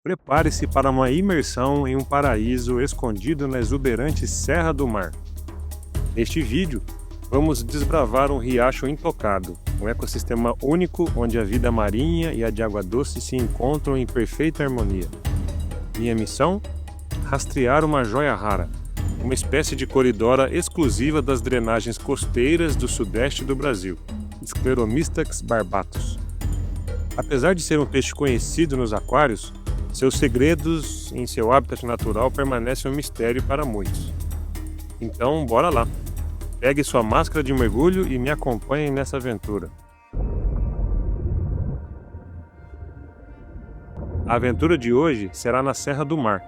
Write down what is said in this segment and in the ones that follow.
Prepare-se para uma imersão em um paraíso escondido na exuberante Serra do Mar. Neste vídeo, vamos desbravar um riacho intocado, um ecossistema único onde a vida marinha e a de água doce se encontram em perfeita harmonia. Minha missão? Rastrear uma joia rara, uma espécie de coridora exclusiva das drenagens costeiras do sudeste do Brasil, Scleromistax barbatus. Apesar de ser um peixe conhecido nos aquários, seus segredos em seu habitat natural permanecem um mistério para muitos. Então, bora lá! Pegue sua máscara de mergulho e me acompanhe nessa aventura. A aventura de hoje será na Serra do Mar,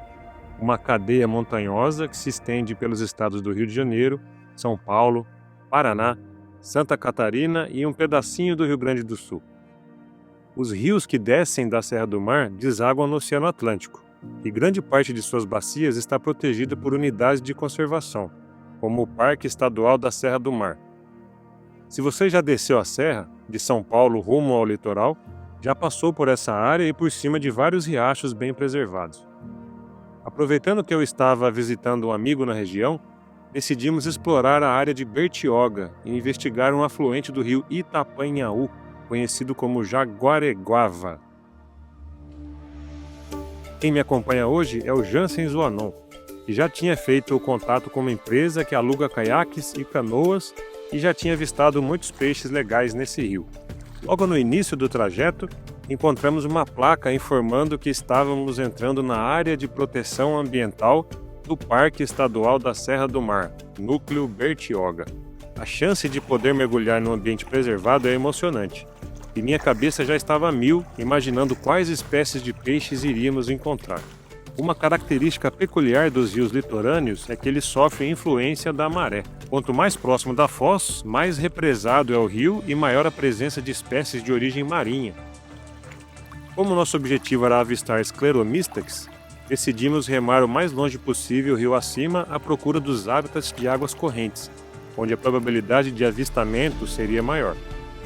uma cadeia montanhosa que se estende pelos estados do Rio de Janeiro, São Paulo, Paraná, Santa Catarina e um pedacinho do Rio Grande do Sul. Os rios que descem da Serra do Mar desaguam no Oceano Atlântico, e grande parte de suas bacias está protegida por unidades de conservação, como o Parque Estadual da Serra do Mar. Se você já desceu a serra, de São Paulo rumo ao litoral, já passou por essa área e por cima de vários riachos bem preservados. Aproveitando que eu estava visitando um amigo na região, decidimos explorar a área de Bertioga e investigar um afluente do rio Itapanhaú, conhecido como Jaguareguava. Quem me acompanha hoje é o Jansen Zoanon, que já tinha feito o contato com uma empresa que aluga caiaques e canoas e já tinha avistado muitos peixes legais nesse rio. Logo no início do trajeto, encontramos uma placa informando que estávamos entrando na área de proteção ambiental do Parque Estadual da Serra do Mar, Núcleo Bertioga. A chance de poder mergulhar num ambiente preservado é emocionante, e minha cabeça já estava a mil, imaginando quais espécies de peixes iríamos encontrar. Uma característica peculiar dos rios litorâneos é que eles sofrem influência da maré. Quanto mais próximo da foz, mais represado é o rio e maior a presença de espécies de origem marinha. Como nosso objetivo era avistar Scleromistax, decidimos remar o mais longe possível rio acima à procura dos hábitats de águas correntes, onde a probabilidade de avistamento seria maior.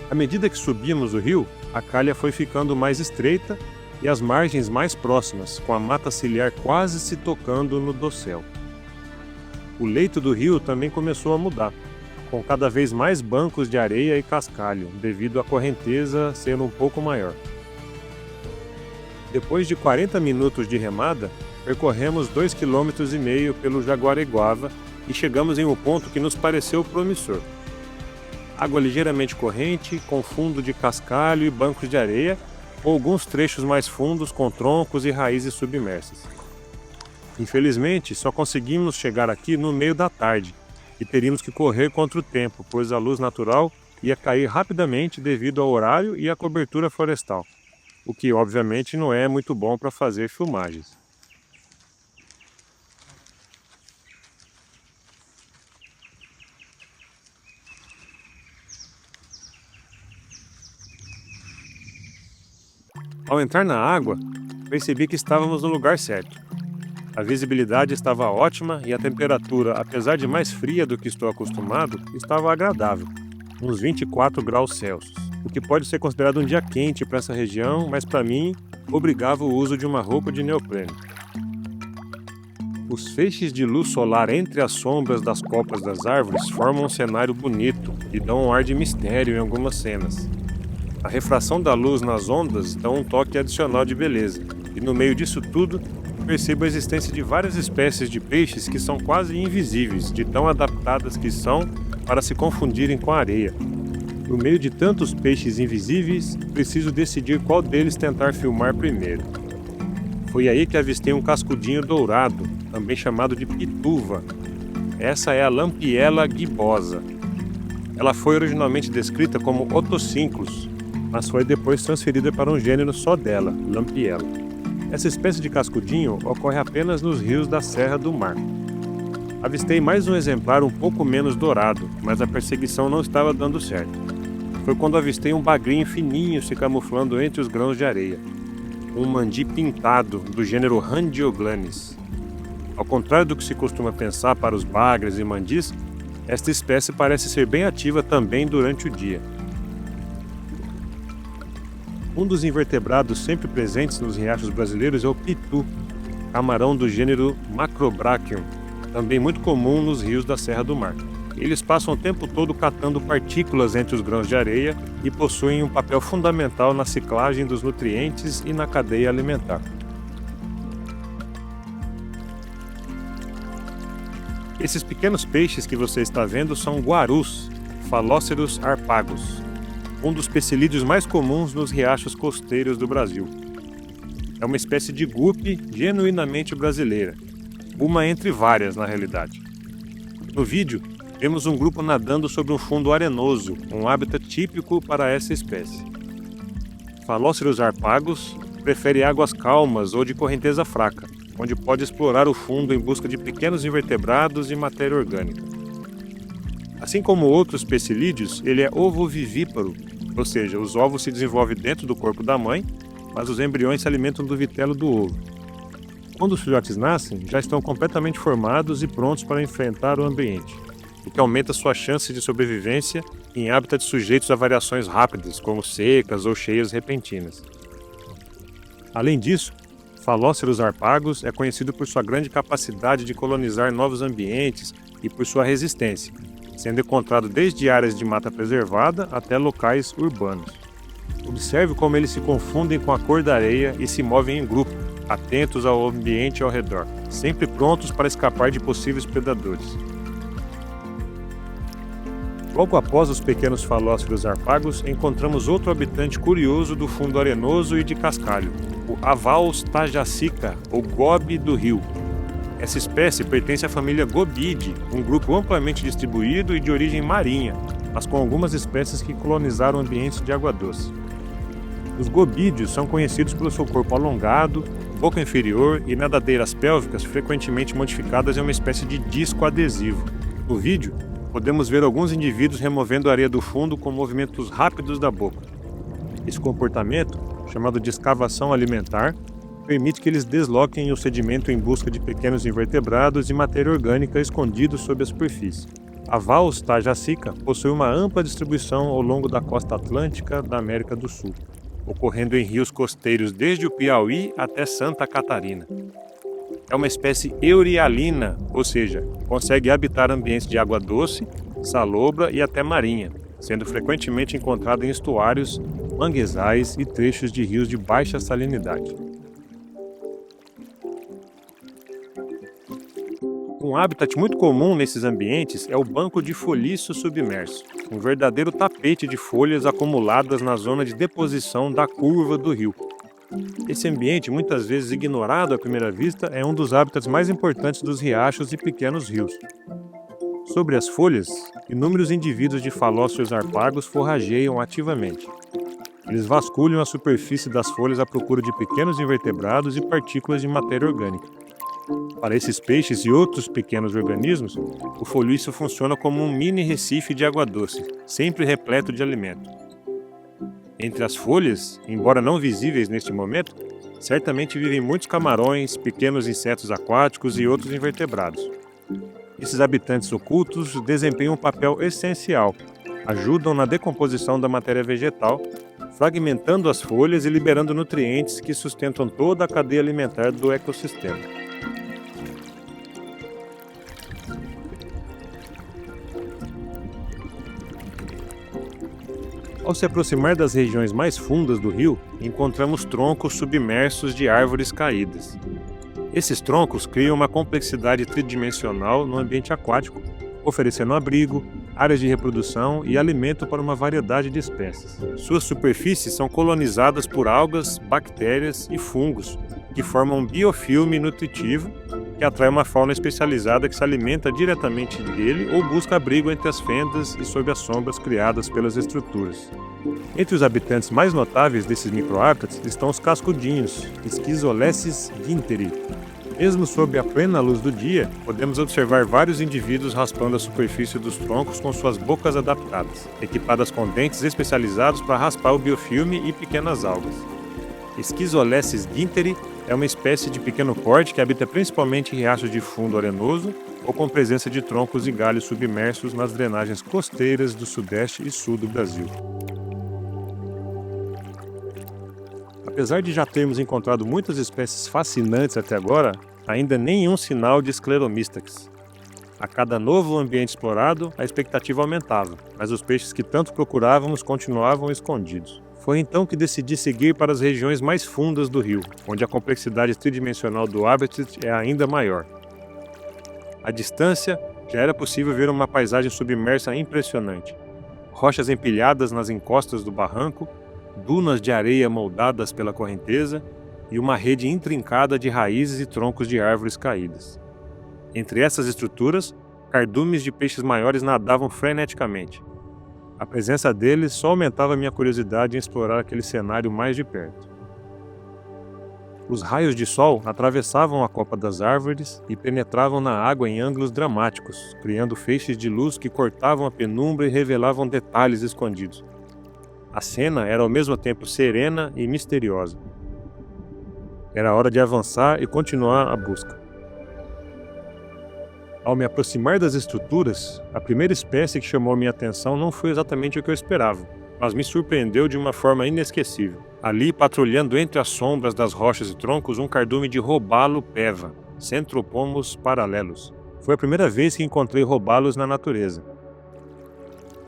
À medida que subíamos o rio, a calha foi ficando mais estreita e as margens mais próximas, com a mata ciliar quase se tocando no dossel. O leito do rio também começou a mudar, com cada vez mais bancos de areia e cascalho, devido à correnteza ser um pouco maior. Depois de 40 minutos de remada, percorremos 2,5 km pelo Jaguareguava e chegamos em um ponto que nos pareceu promissor. Água ligeiramente corrente, com fundo de cascalho e bancos de areia, ou alguns trechos mais fundos com troncos e raízes submersas. Infelizmente, só conseguimos chegar aqui no meio da tarde e teríamos que correr contra o tempo, pois a luz natural ia cair rapidamente devido ao horário e à cobertura florestal, o que obviamente não é muito bom para fazer filmagens. Ao entrar na água, percebi que estávamos no lugar certo. A visibilidade estava ótima e a temperatura, apesar de mais fria do que estou acostumado, estava agradável, uns 24 graus Celsius, o que pode ser considerado um dia quente para essa região, mas para mim, obrigava o uso de uma roupa de neoprene. Os feixes de luz solar entre as sombras das copas das árvores formam um cenário bonito e dão um ar de mistério em algumas cenas. A refração da luz nas ondas dá um toque adicional de beleza, e no meio disso tudo, percebo a existência de várias espécies de peixes que são quase invisíveis, de tão adaptadas que são para se confundirem com a areia. No meio de tantos peixes invisíveis, preciso decidir qual deles tentar filmar primeiro. Foi aí que avistei um cascudinho dourado, também chamado de pituva. Essa é a Lampiella gibosa. Ela foi originalmente descrita como Otocinclus, mas foi depois transferida para um gênero só dela, Lampiella. Essa espécie de cascudinho ocorre apenas nos rios da Serra do Mar. Avistei mais um exemplar um pouco menos dourado, mas a perseguição não estava dando certo. Foi quando avistei um bagrinho fininho se camuflando entre os grãos de areia. Um mandi pintado, do gênero Handioglanis. Ao contrário do que se costuma pensar para os bagres e mandis, esta espécie parece ser bem ativa também durante o dia. Um dos invertebrados sempre presentes nos riachos brasileiros é o pitu, camarão do gênero Macrobrachium, também muito comum nos rios da Serra do Mar. Eles passam o tempo todo catando partículas entre os grãos de areia e possuem um papel fundamental na ciclagem dos nutrientes e na cadeia alimentar. Esses pequenos peixes que você está vendo são guarus, Phalloceros harpagos, um dos pecilídeos mais comuns nos riachos costeiros do Brasil. É uma espécie de gupe genuinamente brasileira, uma entre várias na realidade. No vídeo, vemos um grupo nadando sobre um fundo arenoso, um hábitat típico para essa espécie. Phalloceros harpagos prefere águas calmas ou de correnteza fraca, onde pode explorar o fundo em busca de pequenos invertebrados e matéria orgânica. Assim como outros pecilídeos, ele é ovovivíparo, ou seja, os ovos se desenvolvem dentro do corpo da mãe, mas os embriões se alimentam do vitelo do ovo. Quando os filhotes nascem, já estão completamente formados e prontos para enfrentar o ambiente, o que aumenta sua chance de sobrevivência em hábitats sujeitos a variações rápidas, como secas ou cheias repentinas. Além disso, Phalloceros harpagos é conhecido por sua grande capacidade de colonizar novos ambientes e por sua resistência, sendo encontrado desde áreas de mata preservada até locais urbanos. Observe como eles se confundem com a cor da areia e se movem em grupo, atentos ao ambiente ao redor, sempre prontos para escapar de possíveis predadores. Logo após os pequenos Phalloceros harpagos, encontramos outro habitante curioso do fundo arenoso e de cascalho, o Avaus tajacica, ou gobe do rio. Essa espécie pertence à família Gobiidae, um grupo amplamente distribuído e de origem marinha, mas com algumas espécies que colonizaram ambientes de água doce. Os gobídeos são conhecidos pelo seu corpo alongado, boca inferior e nadadeiras pélvicas frequentemente modificadas em uma espécie de disco adesivo. No vídeo, podemos ver alguns indivíduos removendo a areia do fundo com movimentos rápidos da boca. Esse comportamento, chamado de escavação alimentar, permite que eles desloquem o sedimento em busca de pequenos invertebrados e matéria orgânica escondidos sob a superfície. A Avaus tajacica possui uma ampla distribuição ao longo da costa atlântica da América do Sul, ocorrendo em rios costeiros desde o Piauí até Santa Catarina. É uma espécie eurialina, ou seja, consegue habitar ambientes de água doce, salobra e até marinha, sendo frequentemente encontrado em estuários, manguezais e trechos de rios de baixa salinidade. Um habitat muito comum nesses ambientes é o banco de folhiço submerso, um verdadeiro tapete de folhas acumuladas na zona de deposição da curva do rio. Esse ambiente, muitas vezes ignorado à primeira vista, é um dos hábitats mais importantes dos riachos e pequenos rios. Sobre as folhas, inúmeros indivíduos de Phalloceros harpagos forrageiam ativamente. Eles vasculham a superfície das folhas à procura de pequenos invertebrados e partículas de matéria orgânica. Para esses peixes e outros pequenos organismos, o folhiço funciona como um mini recife de água doce, sempre repleto de alimento. Entre as folhas, embora não visíveis neste momento, certamente vivem muitos camarões, pequenos insetos aquáticos e outros invertebrados. Esses habitantes ocultos desempenham um papel essencial, ajudam na decomposição da matéria vegetal, fragmentando as folhas e liberando nutrientes que sustentam toda a cadeia alimentar do ecossistema. Ao se aproximar das regiões mais fundas do rio, encontramos troncos submersos de árvores caídas. Esses troncos criam uma complexidade tridimensional no ambiente aquático, oferecendo abrigo, áreas de reprodução e alimento para uma variedade de espécies. Suas superfícies são colonizadas por algas, bactérias e fungos, que formam um biofilme nutritivo que atrai uma fauna especializada que se alimenta diretamente dele ou busca abrigo entre as fendas e sob as sombras criadas pelas estruturas. Entre os habitantes mais notáveis desses microhábitats estão os cascudinhos, Schizoleces guinteri. Mesmo sob a plena luz do dia, podemos observar vários indivíduos raspando a superfície dos troncos com suas bocas adaptadas, equipadas com dentes especializados para raspar o biofilme e pequenas algas. Schizoleces guinteri é uma espécie de pequeno porte que habita principalmente em riachos de fundo arenoso ou com presença de troncos e galhos submersos nas drenagens costeiras do sudeste e sul do Brasil. Apesar de já termos encontrado muitas espécies fascinantes até agora, ainda nenhum sinal de Scleromystax. A cada novo ambiente explorado, a expectativa aumentava, mas os peixes que tanto procurávamos continuavam escondidos. Foi então que decidi seguir para as regiões mais fundas do rio, onde a complexidade tridimensional do habitat é ainda maior. À distância, já era possível ver uma paisagem submersa impressionante. Rochas empilhadas nas encostas do barranco, dunas de areia moldadas pela correnteza e uma rede intrincada de raízes e troncos de árvores caídas. Entre essas estruturas, cardumes de peixes maiores nadavam freneticamente. A presença deles só aumentava minha curiosidade em explorar aquele cenário mais de perto. Os raios de sol atravessavam a copa das árvores e penetravam na água em ângulos dramáticos, criando feixes de luz que cortavam a penumbra e revelavam detalhes escondidos. A cena era ao mesmo tempo serena e misteriosa. Era hora de avançar e continuar a busca. Ao me aproximar das estruturas, a primeira espécie que chamou minha atenção não foi exatamente o que eu esperava, mas me surpreendeu de uma forma inesquecível. Ali, patrulhando entre as sombras das rochas e troncos, um cardume de robalo peva, Centropomus paralelos. Foi a primeira vez que encontrei robalos na natureza.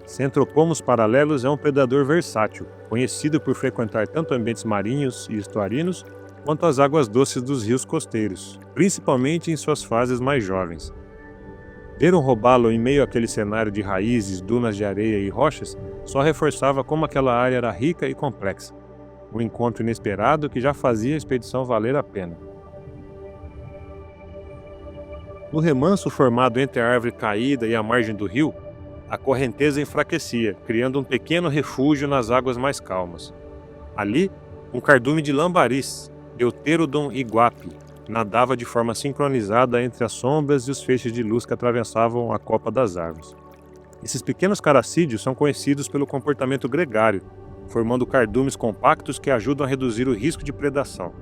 Centropomus paralelos é um predador versátil, conhecido por frequentar tanto ambientes marinhos e estuarinos, quanto as águas doces dos rios costeiros, principalmente em suas fases mais jovens. Ver um robalo em meio àquele cenário de raízes, dunas de areia e rochas só reforçava como aquela área era rica e complexa. Um encontro inesperado que já fazia a expedição valer a pena. No remanso formado entre a árvore caída e a margem do rio, a correnteza enfraquecia, criando um pequeno refúgio nas águas mais calmas. Ali, um cardume de lambaris, Deuterodon iguape, nadava de forma sincronizada entre as sombras e os feixes de luz que atravessavam a copa das árvores. Esses pequenos caracídeos são conhecidos pelo comportamento gregário, formando cardumes compactos que ajudam a reduzir o risco de predação.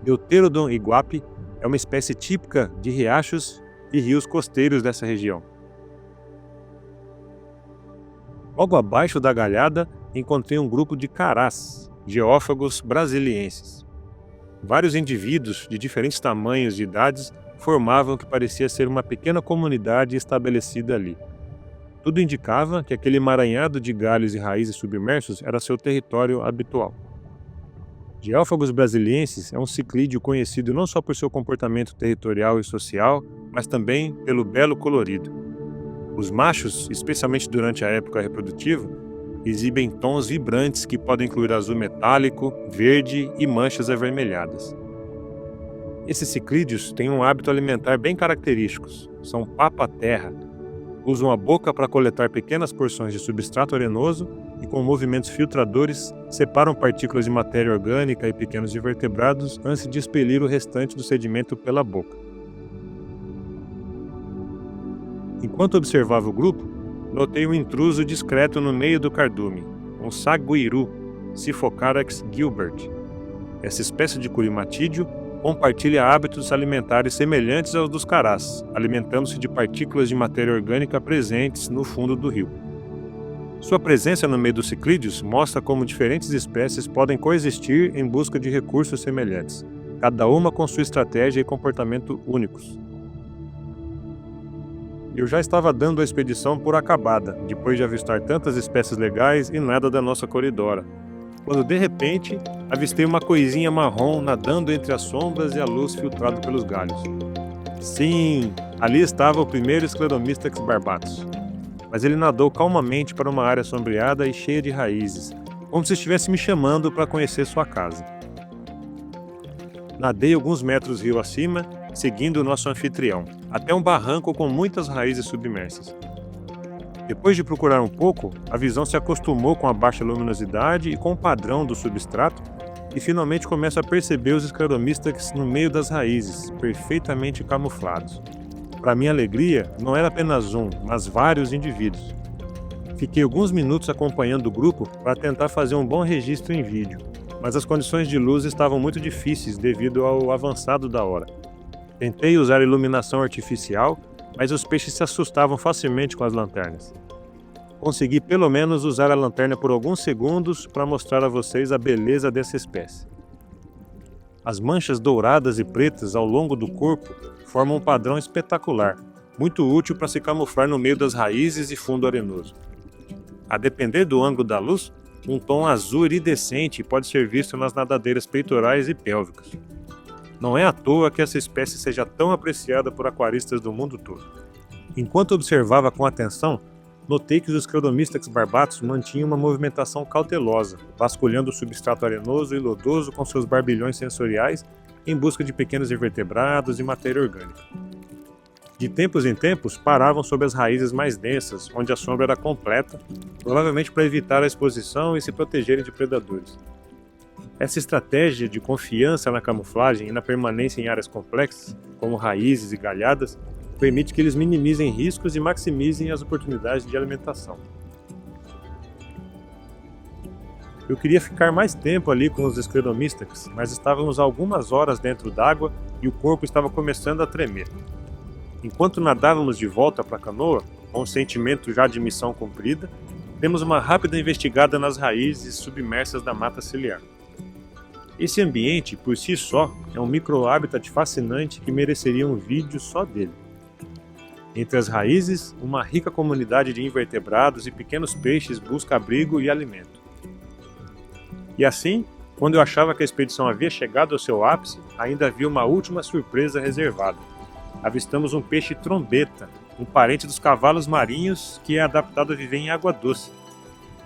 Deuterodon iguape é uma espécie típica de riachos e rios costeiros dessa região. Logo abaixo da galhada, encontrei um grupo de carás, Geófagos brasilienses. Vários indivíduos de diferentes tamanhos e idades formavam o que parecia ser uma pequena comunidade estabelecida ali. Tudo indicava que aquele emaranhado de galhos e raízes submersos era seu território habitual. Geófagos brasilienses é um ciclídeo conhecido não só por seu comportamento territorial e social, mas também pelo belo colorido. Os machos, especialmente durante a época reprodutiva, exibem tons vibrantes que podem incluir azul metálico, verde e manchas avermelhadas. Esses ciclídeos têm um hábito alimentar bem característicos. São papa-terra. Usam a boca para coletar pequenas porções de substrato arenoso e, com movimentos filtradores, separam partículas de matéria orgânica e pequenos invertebrados antes de expelir o restante do sedimento pela boca. Enquanto observava o grupo, notei um intruso discreto no meio do cardume, um saguiru, Siphocarex gilbert. Essa espécie de curimatídeo compartilha hábitos alimentares semelhantes aos dos carás, alimentando-se de partículas de matéria orgânica presentes no fundo do rio. Sua presença no meio dos ciclídeos mostra como diferentes espécies podem coexistir em busca de recursos semelhantes, cada uma com sua estratégia e comportamento únicos. Eu já estava dando a expedição por acabada, depois de avistar tantas espécies legais e nada da nossa coridora, quando de repente avistei uma coisinha marrom nadando entre as sombras e a luz filtrada pelos galhos. Sim, ali estava o primeiro Scleromystax barbatus. Mas ele nadou calmamente para uma área sombreada e cheia de raízes, como se estivesse me chamando para conhecer sua casa. Nadei alguns metros rio acima, seguindo o nosso anfitrião, até um barranco com muitas raízes submersas. Depois de procurar um pouco, a visão se acostumou com a baixa luminosidade e com o padrão do substrato, e finalmente começo a perceber os Scleromystax no meio das raízes, perfeitamente camuflados. Para minha alegria, não era apenas um, mas vários indivíduos. Fiquei alguns minutos acompanhando o grupo para tentar fazer um bom registro em vídeo, mas as condições de luz estavam muito difíceis devido ao avançado da hora. Tentei usar iluminação artificial, mas os peixes se assustavam facilmente com as lanternas. Consegui pelo menos usar a lanterna por alguns segundos para mostrar a vocês a beleza dessa espécie. As manchas douradas e pretas ao longo do corpo formam um padrão espetacular, muito útil para se camuflar no meio das raízes e fundo arenoso. A depender do ângulo da luz, um tom azul iridescente pode ser visto nas nadadeiras peitorais e pélvicas. Não é à toa que essa espécie seja tão apreciada por aquaristas do mundo todo. Enquanto observava com atenção, notei que os Scrodomystax barbatus mantinham uma movimentação cautelosa, vasculhando o substrato arenoso e lodoso com seus barbilhões sensoriais em busca de pequenos invertebrados e matéria orgânica. De tempos em tempos, paravam sob as raízes mais densas, onde a sombra era completa, provavelmente para evitar a exposição e se protegerem de predadores. Essa estratégia de confiança na camuflagem e na permanência em áreas complexas, como raízes e galhadas, permite que eles minimizem riscos e maximizem as oportunidades de alimentação. Eu queria ficar mais tempo ali com os Scrodomystax, mas estávamos há algumas horas dentro d'água e o corpo estava começando a tremer. Enquanto nadávamos de volta para a canoa, com um sentimento já de missão cumprida, demos uma rápida investigada nas raízes submersas da mata ciliar. Esse ambiente, por si só, é um micro-habitat fascinante que mereceria um vídeo só dele. Entre as raízes, uma rica comunidade de invertebrados e pequenos peixes busca abrigo e alimento. E assim, quando eu achava que a expedição havia chegado ao seu ápice, ainda havia uma última surpresa reservada. Avistamos um peixe trombeta, um parente dos cavalos marinhos que é adaptado a viver em água doce.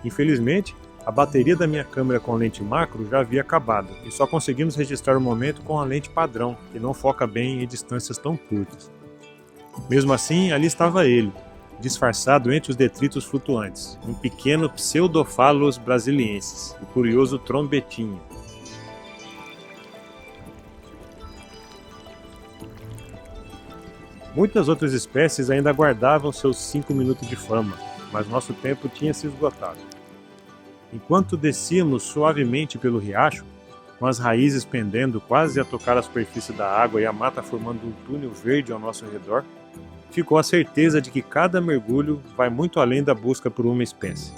Infelizmente, a bateria da minha câmera com lente macro já havia acabado e só conseguimos registrar o momento com a lente padrão, que não foca bem em distâncias tão curtas. Mesmo assim, ali estava ele, disfarçado entre os detritos flutuantes, um pequeno Pseudophalus brasiliensis, o curioso trombetinho. Muitas outras espécies ainda aguardavam seus 5 minutos de fama, mas nosso tempo tinha se esgotado. Enquanto descíamos suavemente pelo riacho, com as raízes pendendo quase a tocar a superfície da água e a mata formando um túnel verde ao nosso redor, ficou a certeza de que cada mergulho vai muito além da busca por uma espécie.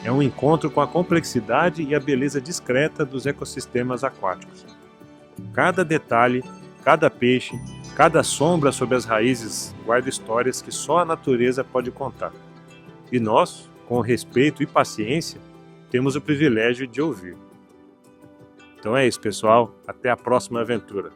É um encontro com a complexidade e a beleza discreta dos ecossistemas aquáticos. Cada detalhe, cada peixe, cada sombra sob as raízes guarda histórias que só a natureza pode contar. E nós, com respeito e paciência, temos o privilégio de ouvir. Então é isso, pessoal. Até a próxima aventura.